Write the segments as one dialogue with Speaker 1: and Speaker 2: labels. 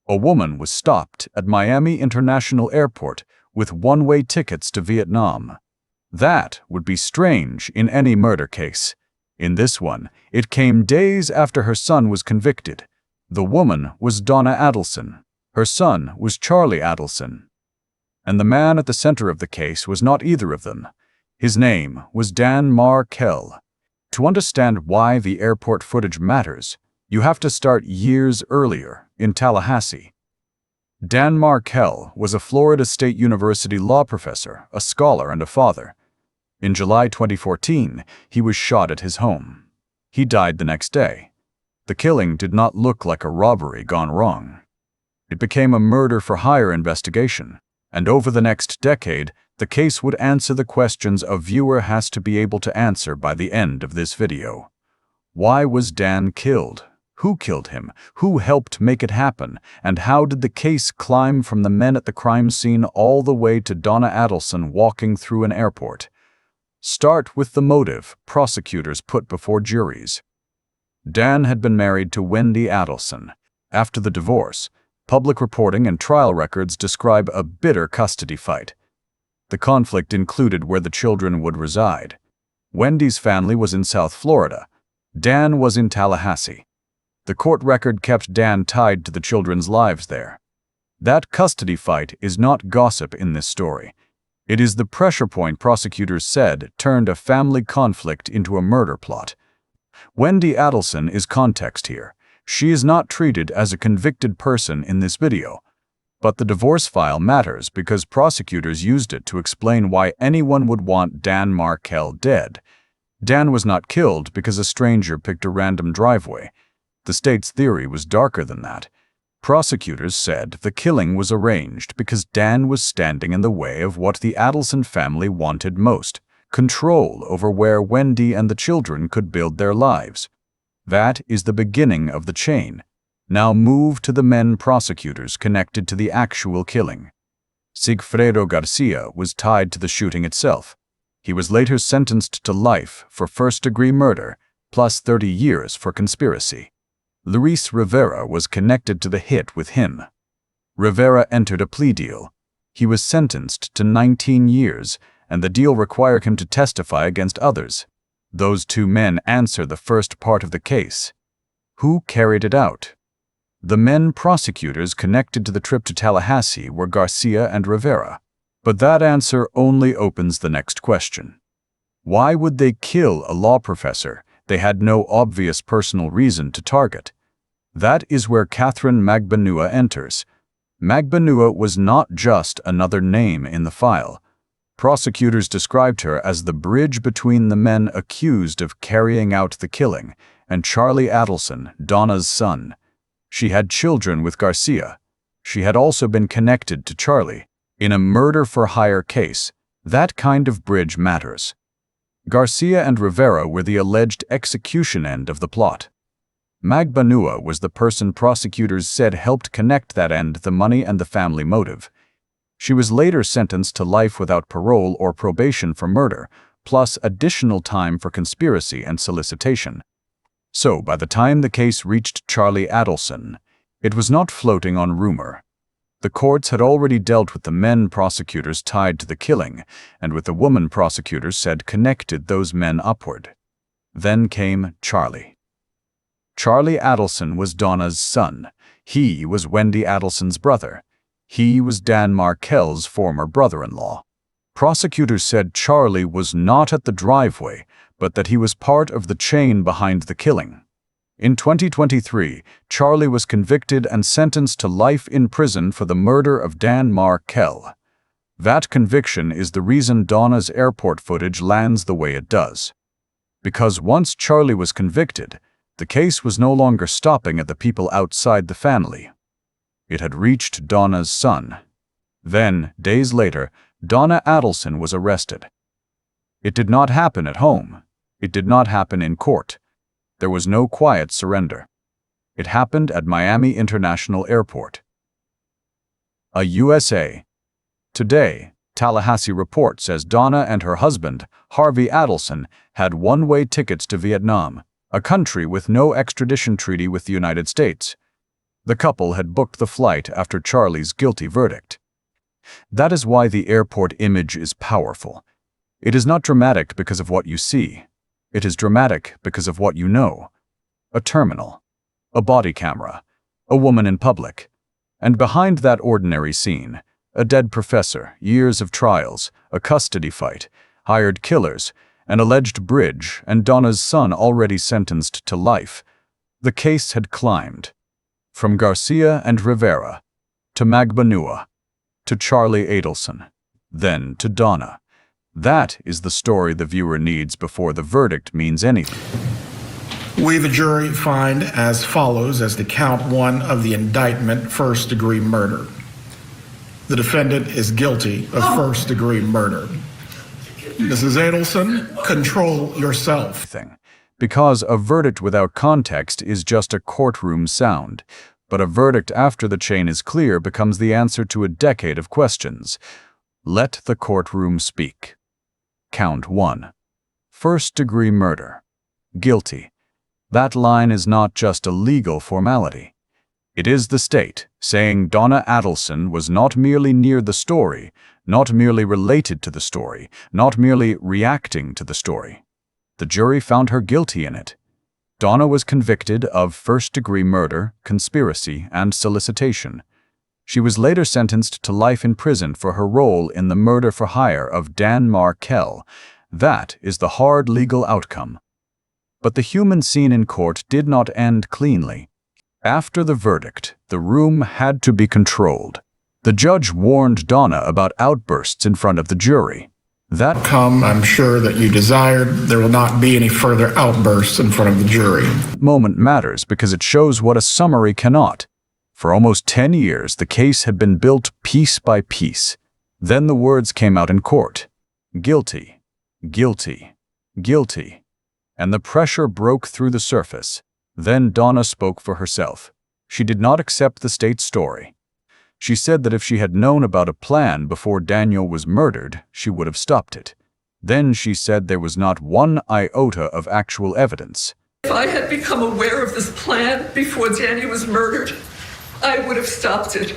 Speaker 1: A woman was stopped at Miami International Airport with one-way tickets to Vietnam. That would be strange in any murder case. In this one, it came days after her son was convicted. The woman was Donna Adelson. Her son was Charlie Adelson. And the man at the center of the case was not either of them. His name was Dan Markel. To understand why the airport footage matters, you have to start years earlier, in Tallahassee. Dan Markel was a Florida State University law professor, a scholar, and a father. In July 2014, he was shot at his home. He died the next day. The killing did not look like a robbery gone wrong. It became a murder-for-hire investigation, and over the next decade, the case would answer the questions a viewer has to be able to answer by the end of this video. Why was Dan killed? Who killed him? Who helped make it happen? And how did the case climb from the men at the crime scene all the way to Donna Adelson walking through an airport? Start with the motive prosecutors put before juries. Dan had been married to Wendy Adelson. After the divorce, public reporting and trial records describe a bitter custody fight. The conflict included where the children would reside. Wendy's family was in South Florida. Dan was in Tallahassee. The court record kept Dan tied to the children's lives there. That custody fight is not gossip in this story. It is the pressure point prosecutors said turned a family conflict into a murder plot. Wendy Adelson is context here. She is not treated as a convicted person in this video. But the divorce file matters because prosecutors used it to explain why anyone would want Dan Markel dead. Dan was not killed because a stranger picked a random driveway. The state's theory was darker than that. Prosecutors said the killing was arranged because Dan was standing in the way of what the Adelson family wanted most: control over where Wendy and the children could build their lives. That is the beginning of the chain. Now move to the men prosecutors connected to the actual killing. Sigfredo Garcia was tied to the shooting itself. He was later sentenced to life for first-degree murder, plus 30 years for conspiracy. Rivera was connected to the hit with him. Rivera entered a plea deal. He was sentenced to 19 years, and the deal required him to testify against others. Those two men answer the first part of the case. Who carried it out? The men prosecutors connected to the trip to Tallahassee were Garcia and Rivera. But that answer only opens the next question. Why would they kill a law professor they had no obvious personal reason to target? That is where Katherine Magbanua enters. Magbanua was not just another name in the file. Prosecutors described her as the bridge between the men accused of carrying out the killing and Charlie Adelson, Donna's son. She had children with Garcia. She had also been connected to Charlie. In a murder-for-hire case, that kind of bridge matters. Garcia and Rivera were the alleged execution end of the plot. Magbanua was the person prosecutors said helped connect that end, the money and the family motive. She was later sentenced to life without parole or probation for murder, plus additional time for conspiracy and solicitation. So, by the time the case reached Charlie Adelson, it was not floating on rumor. The courts had already dealt with the men prosecutors tied to the killing, and with the woman prosecutors said connected those men upward. Then came Charlie. Charlie Adelson was Donna's son. He was Wendy Adelson's brother. He was Dan Markel's former brother-in-law. Prosecutors said Charlie was not at the driveway, but that he was part of the chain behind the killing. In 2023, Charlie was convicted and sentenced to life in prison for the murder of Dan Markel. That conviction is the reason Donna's airport footage lands the way it does. Because once Charlie was convicted, the case was no longer stopping at the people outside the family. It had reached Donna's son. Then, days later, Donna Adelson was arrested. It did not happen at home. It did not happen in court. There was no quiet surrender. It happened at Miami International Airport. A USA Today, Tallahassee report says Donna and her husband, Harvey Adelson, had one-way tickets to Vietnam, a country with no extradition treaty with the United States. The couple had booked the flight after Charlie's guilty verdict. That is why the airport image is powerful. It is not dramatic because of what you see. It is dramatic because of what you know. A terminal, a body camera, a woman in public, and behind that ordinary scene, a dead professor, years of trials, a custody fight, hired killers, an alleged bridge, and Donna's son already sentenced to life. The case had climbed. From Garcia and Rivera, to Magbanua, to Charlie Adelson, then to Donna. That is the story the viewer needs before the verdict means anything.
Speaker 2: We, the jury, find as follows as to count 1 of the indictment, first-degree murder. The defendant is guilty of first-degree murder. Mrs. Adelson, control yourself.
Speaker 1: Because a verdict without context is just a courtroom sound, but a verdict after the chain is clear becomes the answer to a decade of questions. Let the courtroom speak. Count 1. First-degree murder. Guilty. That line is not just a legal formality. It is the state saying Donna Adelson was not merely near the story, not merely related to the story, not merely reacting to the story. The jury found her guilty in it. Donna was convicted of first-degree murder, conspiracy, and solicitation. She was later sentenced to life in prison for her role in the murder for hire of Dan Markel. That is the hard legal outcome. But the human scene in court did not end cleanly. After the verdict, the room had to be controlled. The judge warned Donna about outbursts in front of the jury. That
Speaker 2: I'm sure that you desired. There will not be any further outbursts in front of the jury.
Speaker 1: moment matters because it shows what a summary cannot. For almost 10 years, the case had been built piece by piece. Then the words came out in court. Guilty, guilty, guilty. And the pressure broke through the surface. Then Donna spoke for herself. She did not accept the state's story. She said that if she had known about a plan before Daniel was murdered, she would have stopped it. Then she said there was not one iota of actual evidence.
Speaker 3: If I had become aware of this plan before Daniel was murdered, I would have stopped it.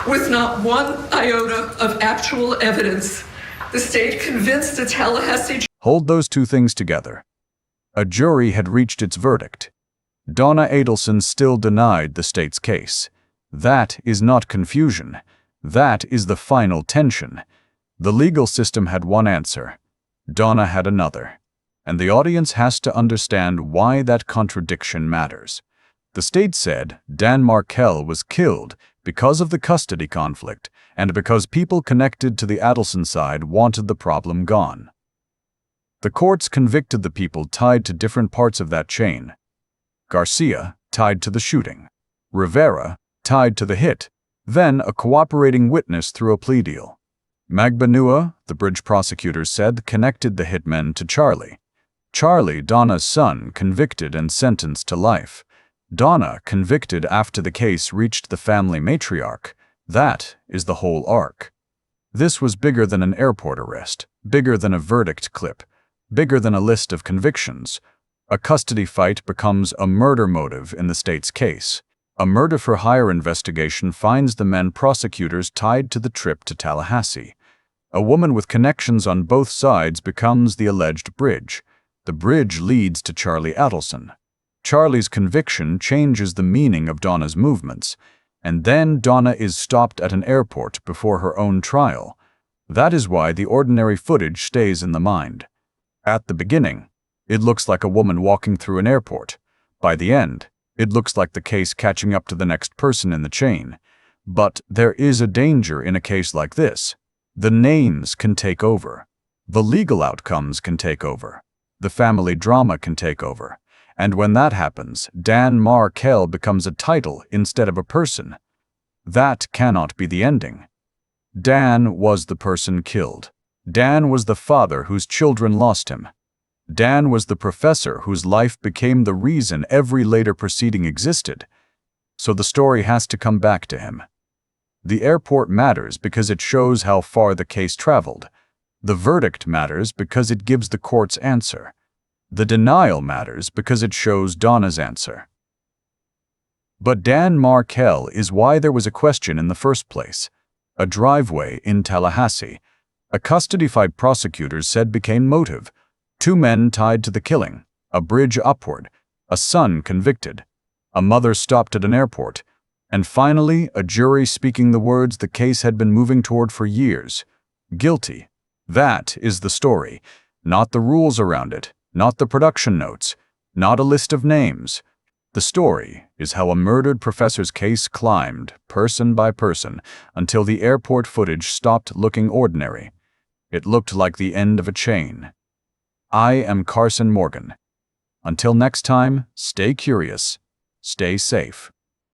Speaker 3: With not one iota of actual evidence, the state convinced the Tallahassee.
Speaker 1: Hold those two things together. A jury had reached its verdict. Donna Adelson still denied the state's case. That is not confusion. That is the final tension. The legal system had one answer. Donna had another. And the audience has to understand why that contradiction matters. The state said Dan Markel was killed because of the custody conflict and because people connected to the Adelson side wanted the problem gone. The courts convicted the people tied to different parts of that chain. Garcia, tied to the shooting. Rivera, tied to the hit. Then a cooperating witness through a plea deal. Magbanua, the bridge prosecutors said, connected the hitmen to Charlie. Charlie, Donna's son, convicted and sentenced to life. Donna, convicted after the case reached the family matriarch. That is the whole arc. This was bigger than an airport arrest, bigger than a verdict clip, bigger than a list of convictions. A custody fight becomes a murder motive in the state's case. A murder-for-hire investigation finds the men prosecutors tied to the trip to Tallahassee. A woman with connections on both sides becomes the alleged bridge. The bridge leads to Charlie Adelson. Charlie's conviction changes the meaning of Donna's movements. And then Donna is stopped at an airport before her own trial. That is why the ordinary footage stays in the mind. At the beginning, it looks like a woman walking through an airport. By the end, it looks like the case catching up to the next person in the chain. But there is a danger in a case like this. The names can take over. The legal outcomes can take over. The family drama can take over. And when that happens, Dan Markel becomes a title instead of a person. That cannot be the ending. Dan was the person killed. Dan was the father whose children lost him. Dan was the professor whose life became the reason every later proceeding existed. So the story has to come back to him. The airport matters because it shows how far the case traveled. The verdict matters because it gives the court's answer. The denial matters because it shows Donna's answer. But Dan Markel is why there was a question in the first place. A driveway in Tallahassee. A custody-fied prosecutors said became motive. 2 men tied to the killing. A bridge upward. A son convicted. A mother stopped at an airport. And finally, a jury speaking the words the case had been moving toward for years. Guilty. That is the story. Not the rules around it. Not the production notes. Not a list of names. The story is how a murdered professor's case climbed, person by person, until the airport footage stopped looking ordinary. It looked like the end of a chain. I am Carson Morgan. Until next time, stay curious, stay safe.